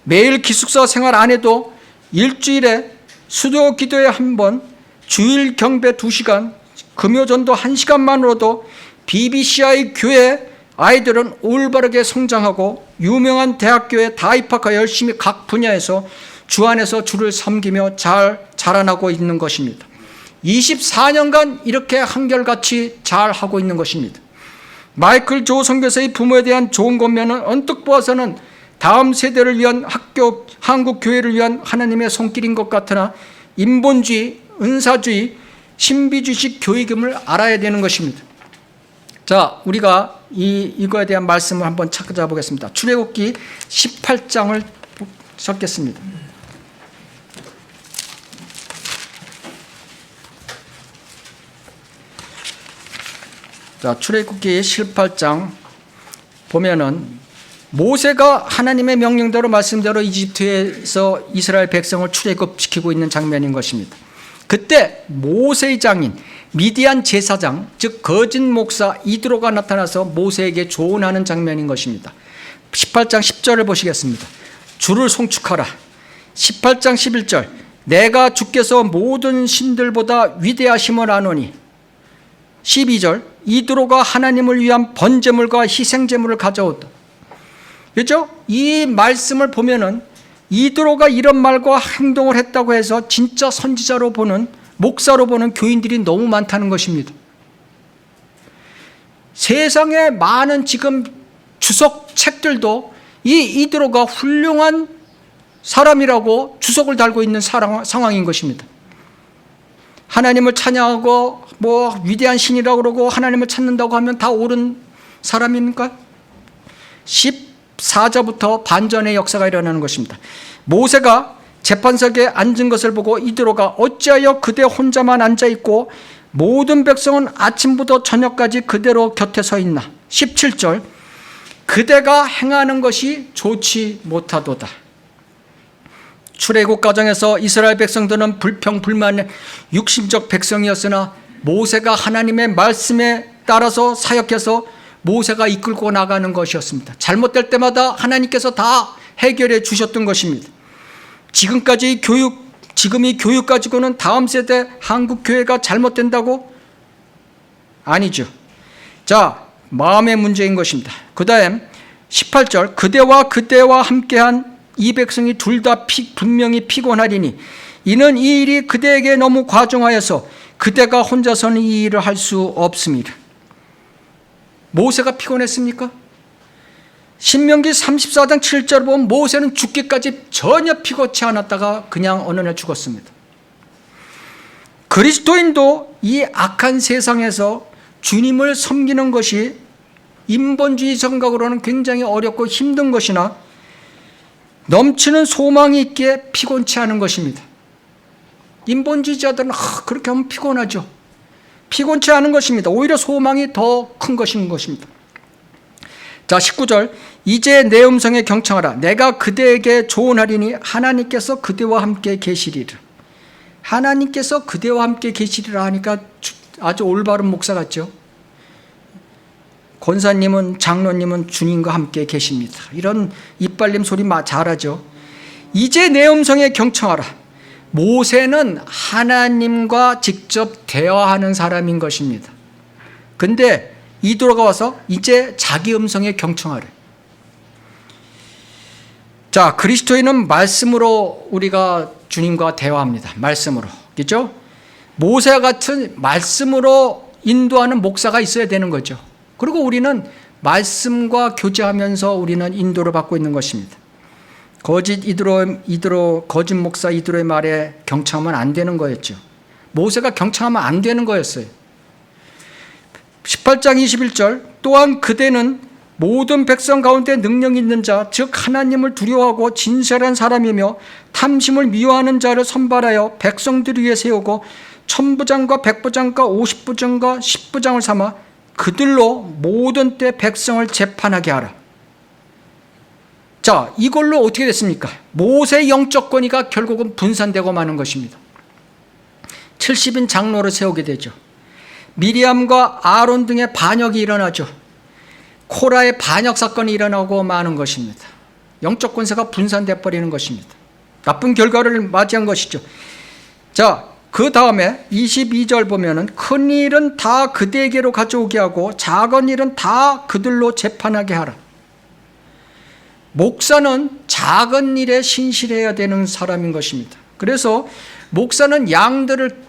매일 기숙사 생활 안 해도 일주일에 수도 기도회 1번, 주일 경배 2시간, 금요전도 1시간만으로도 BBCI 교회 아이들은 올바르게 성장하고 유명한 대학교에 다 입학하여 열심히 각 분야에서 주 안에서 주를 섬기며 잘 자라나고 있는 것입니다. 24년간 이렇게 한결같이 잘 하고 있는 것입니다. 마이클 조 선교사의 부모에 대한 좋은 권면은 언뜻 보아서는 다음 세대를 위한 학교, 한국 교회를 위한 하나님의 손길인 것 같으나 인본주의, 은사주의, 신비주의식 교육임을 알아야 되는 것입니다. 자, 우리가 이거에 대한 말씀을 한번 찾아보겠습니다. 출애굽기 18장을 적겠습니다. 자, 출애굽기 18장 보면은 모세가 하나님의 명령대로 말씀대로 이집트에서 이스라엘 백성을 출애굽시키고 있는 장면인 것입니다. 그때 모세의 장인 미디안 제사장, 즉 거짓 목사 이드로가 나타나서 모세에게 조언하는 장면인 것입니다. 18장 10절을 보시겠습니다. 주를 송축하라. 18장 11절, 내가 주께서 모든 신들보다 위대하심을 아노니. 12절, 이드로가 하나님을 위한 번제물과 희생제물을 가져오다. 그렇죠? 이 말씀을 보면은 이드로가 이런 말과 행동을 했다고 해서 진짜 선지자로 보는, 목사로 보는 교인들이 너무 많다는 것입니다. 세상에 많은 지금 주석 책들도 이 이드로가 훌륭한 사람이라고 주석을 달고 있는 상황인 것입니다. 하나님을 찬양하고 뭐 위대한 신이라고 그러고 하나님을 찾는다고 하면 다 옳은 사람입니까? 14절부터 반전의 역사가 일어나는 것입니다. 모세가 재판석에 앉은 것을 보고 이드로가 어찌하여 그대 혼자만 앉아있고 모든 백성은 아침부터 저녁까지 그대로 곁에 서 있나. 17절, 그대가 행하는 것이 좋지 못하도다. 출애굽 과정에서 이스라엘 백성들은 불평불만의 육신적 백성이었으나 모세가 하나님의 말씀에 따라서 사역해서 모세가 이끌고 나가는 것이었습니다. 잘못될 때마다 하나님께서 다 해결해 주셨던 것입니다. 지금까지 지금이 교육 가지고는 다음 세대 한국 교회가 잘못된다고? 아니죠. 자, 마음의 문제인 것입니다. 그 다음 18절, 그대와 함께한 이 백성이 둘 다 분명히 피곤하리니 이는 이 일이 그대에게 너무 과중하여서 그대가 혼자서는 이 일을 할 수 없습니다. 모세가 피곤했습니까? 신명기 34장 7절 보면 모세는 죽기까지 전혀 피곤치 않았다가 그냥 어느 날 죽었습니다. 그리스도인도 이 악한 세상에서 주님을 섬기는 것이 인본주의 생각으로는 굉장히 어렵고 힘든 것이나 넘치는 소망이 있기에 피곤치 않은 것입니다. 인본주의자들은 그렇게 하면 피곤하죠. 피곤치 않은 것입니다. 오히려 소망이 더 큰 것인 것입니다. 자, 19절, 이제 내 음성에 경청하라. 내가 그대에게 조언하리니 하나님께서 그대와 함께 계시리라. 하나님께서 그대와 함께 계시리라 하니까 아주 올바른 목사 같죠. 권사님은, 장로님은 주님과 함께 계십니다. 이런 이빨림 소리 잘하죠. 이제 내 음성에 경청하라. 모세는 하나님과 직접 대화하는 사람인 것입니다. 근데 이드로가 와서 이제 자기 음성에 경청하래. 자, 그리스도인은 말씀으로 우리가 주님과 대화합니다. 말씀으로. 그렇죠? 모세와 같은 말씀으로 인도하는 목사가 있어야 되는 거죠. 그리고 우리는 말씀과 교제하면서 우리는 인도를 받고 있는 것입니다. 거짓 목사 이드로의 말에 경청하면 안 되는 거였죠. 모세가 경청하면 안 되는 거였어요. 18장 21절, 또한 그대는 모든 백성 가운데 능력 있는 자, 즉 하나님을 두려워하고 진실한 사람이며 탐심을 미워하는 자를 선발하여 백성들 위에 세우고 천부장과 백부장과 50부장과 10부장을 삼아 그들로 모든 때 백성을 재판하게 하라. 자, 이걸로 어떻게 됐습니까? 모세의 영적 권위가 결국은 분산되고 마는 것입니다. 70인 장로를 세우게 되죠. 미리암과 아론 등의 반역이 일어나죠. 코라의 반역 사건이 일어나고 마는 것입니다. 영적 권세가 분산돼 버리는 것입니다. 나쁜 결과를 맞이한 것이죠. 자, 그 다음에 22절 보면은 큰 일은 다 그대에게로 가져오게 하고 작은 일은 다 그들로 재판하게 하라. 목사는 작은 일에 신실해야 되는 사람인 것입니다. 그래서 목사는 양들을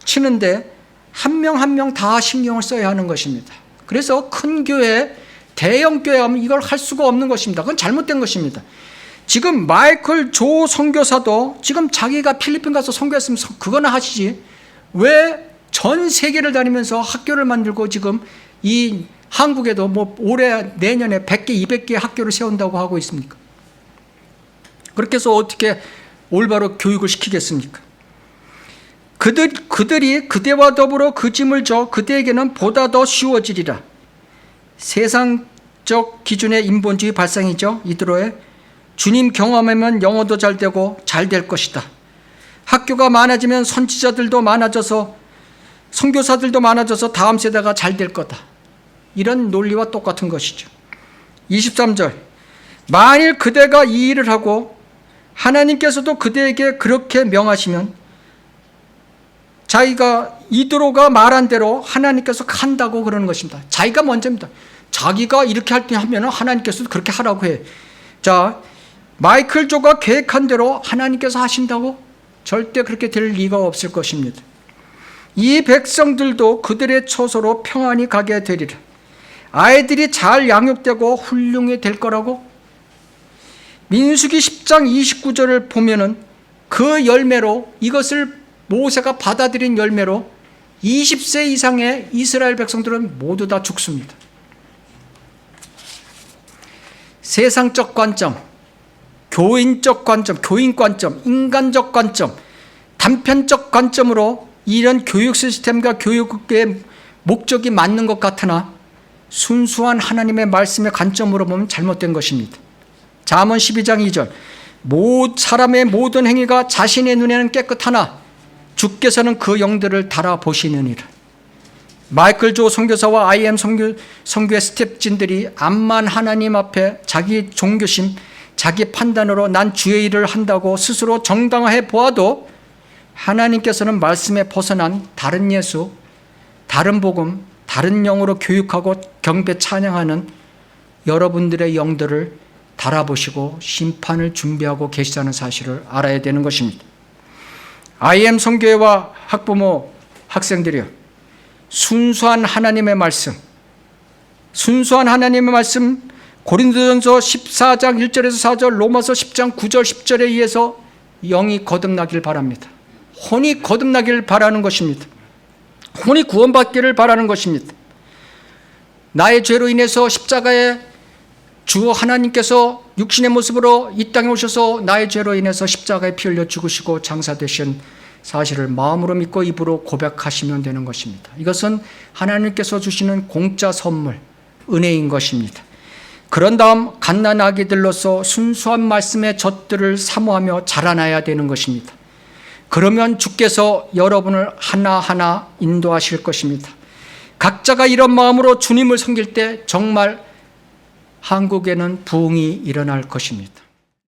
치는데 한 명 한 명 다 신경을 써야 하는 것입니다. 그래서 큰 교회, 대형 교회 하면 이걸 할 수가 없는 것입니다. 그건 잘못된 것입니다. 지금 마이클 조 선교사도 지금 자기가 필리핀 가서 선교했으면 그거나 하시지, 왜 전 세계를 다니면서 학교를 만들고 지금 이 한국에도 뭐 올해 내년에 100개 200개 학교를 세운다고 하고 있습니까? 그렇게 해서 어떻게 올바로 교육을 시키겠습니까? 그들이 그대와 더불어 그 짐을 져 그대에게는 보다 더 쉬워지리라. 세상적 기준의 인본주의 발상이죠. 이드로의 주님 경험하면 영어도 잘 되고 잘 될 것이다. 학교가 많아지면 선지자들도 많아져서 선교사들도 많아져서 다음 세대가 잘 될 거다. 이런 논리와 똑같은 것이죠. 23절 만일 그대가 이 일을 하고 하나님께서도 그대에게 그렇게 명하시면 자기가 이드로가 말한 대로 하나님께서 한다고 그러는 것입니다. 자기가 먼저입니다. 자기가 이렇게 할 때 하면 하나님께서도 그렇게 하라고 해. 자, 마이클 조가 계획한 대로 하나님께서 하신다고? 절대 그렇게 될 리가 없을 것입니다. 이 백성들도 그들의 처소로 평안히 가게 되리라. 아이들이 잘 양육되고 훌륭히 될 거라고? 민수기 10장 29절을 보면은 그 열매로, 이것을 모세가 받아들인 열매로 20세 이상의 이스라엘 백성들은 모두 다 죽습니다. 세상적 관점, 교인적 관점, 교인 관점, 인간적 관점, 단편적 관점으로 이런 교육 시스템과 교육의 목적이 맞는 것 같으나 순수한 하나님의 말씀의 관점으로 보면 잘못된 것입니다. 잠언 12장 2절 사람의 모든 행위가 자신의 눈에는 깨끗하나 주께서는 그 영들을 달아보시느니라. 마이클 조 선교사와 IM 선교의 스텝진들이 암만 하나님 앞에 자기 종교심, 자기 판단으로 난 주의 일을 한다고 스스로 정당화해 보아도 하나님께서는 말씀에 벗어난 다른 예수, 다른 복음, 다른 영으로 교육하고 경배 찬양하는 여러분들의 영들을 달아보시고 심판을 준비하고 계시다는 사실을 알아야 되는 것입니다. IM 선교회와 학부모, 학생들이요, 순수한 하나님의 말씀, 고린도전서 14장 1절에서 4절, 로마서 10장 9절 10절에 의해서 영이 거듭나길 바랍니다. 혼이 거듭나길 바라는 것입니다. 혼이 구원받기를 바라는 것입니다. 나의 죄로 인해서 십자가에 주 하나님께서 육신의 모습으로 이 땅에 오셔서 나의 죄로 인해서 십자가에 피 흘려 죽으시고 장사되신 사실을 마음으로 믿고 입으로 고백하시면 되는 것입니다. 이것은 하나님께서 주시는 공짜 선물, 은혜인 것입니다. 그런 다음 갓난아기들로서 순수한 말씀의 젖들을 사모하며 자라나야 되는 것입니다. 그러면 주께서 여러분을 하나하나 인도하실 것입니다. 각자가 이런 마음으로 주님을 섬길 때 정말 한국에는 부흥이 일어날 것입니다.